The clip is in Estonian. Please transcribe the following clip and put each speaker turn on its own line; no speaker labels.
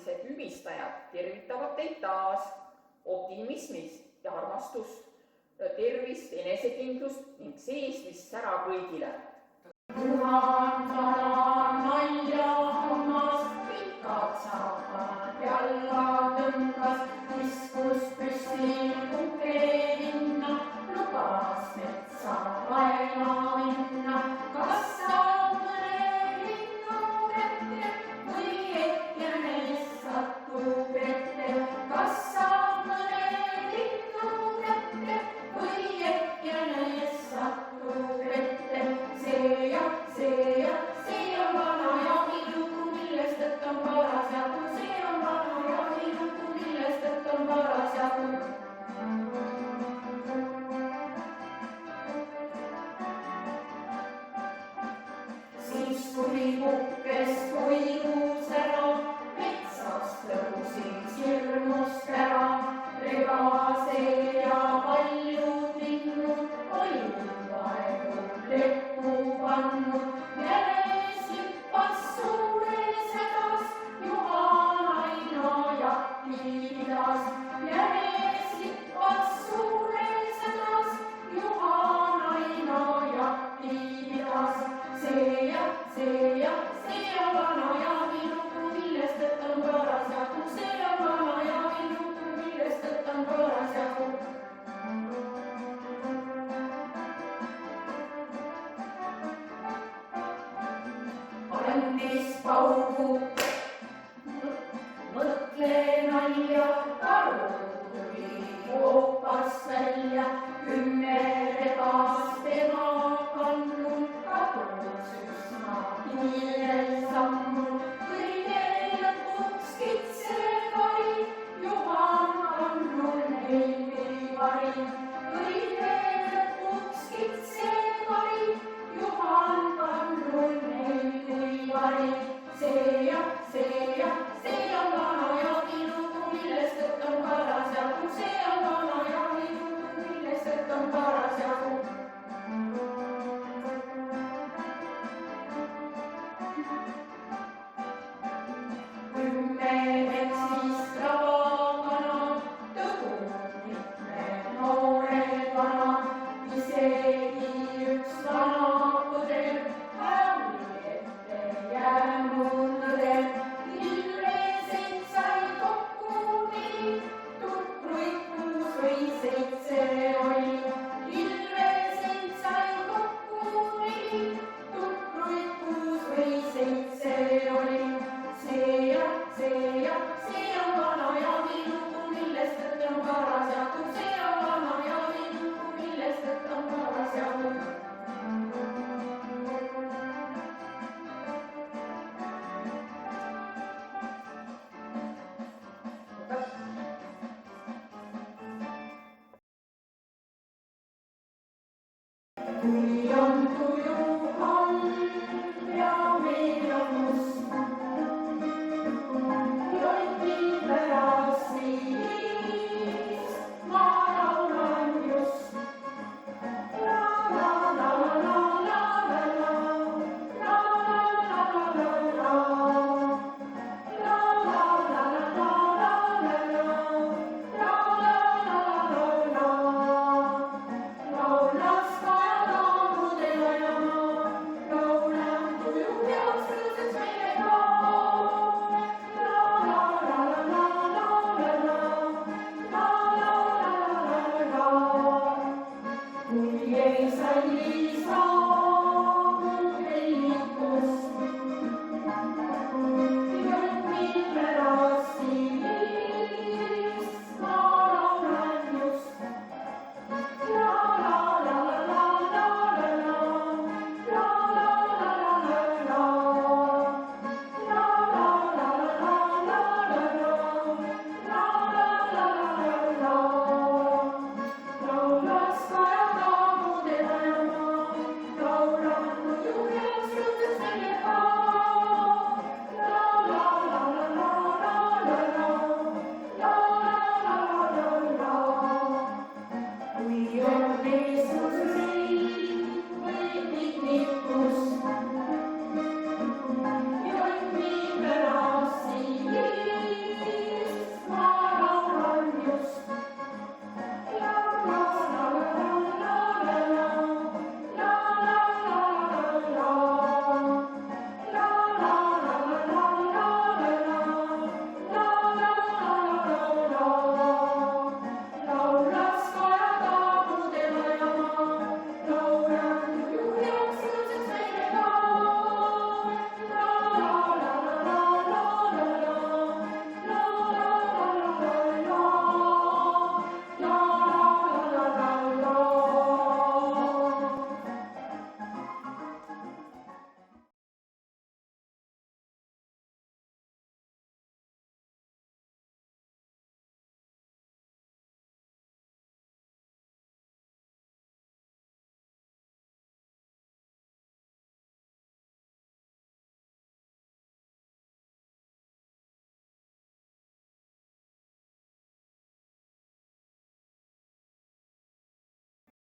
romantilised hüvistajad tervitavad teid taas optimismis ja armastust, tervist, enesekindlust ning seesmist sära kõigile.
Juhan tadan nalja hammas, pikad saapad jalga tõmbas, iskus püsti kukee hinna, lubas metsa vaela minna. Kas saab mõne linnu kätte või ekkenes satub ette? Kas saab mõne linnu kätte või ekkenes satub ette? See on vana jahilugu, millest tõtt on parasjagu. See on vana jahilugu, millest tõtt on parasjagu. Siis kui kukkes kuivus ära, metsast tõusis hirmus kära. Rebase ja paljud linnud olid vaevu leppu pannud. Jänes hüppas suures hädas, Juhanaina jahti pidas. Jänes hüppas suures hädas, Juhanaina jahti pidas. See on vana jahilugu, millest tõtt on parasjagu. See on vana jahilugu, millest tõtt on parasjagu. Andis paugu, mõtle nalja, karu tuli hoopas välja. 10 rebast tema kannul kadus üsna kiirel sammul. Kõige lõpuks kitsekari, Juhan kannul helmi vari. Kõige lõpuks kitsekari, Juhan kannul helmi vari. See on vana jahilugu, millest tõtt on parasjagu. See on vana jahilugu, millest tõtt on parasjagu. Metsist rabakana, tõgu mitmed noored vanad, isegi üks vana põder, häälli ette jäänud õder. Ilveseid sai kokku 4, tukruid 6 või 7 oli. Ilveseid sai kokku 4, tukruid 6 või 7 oli. See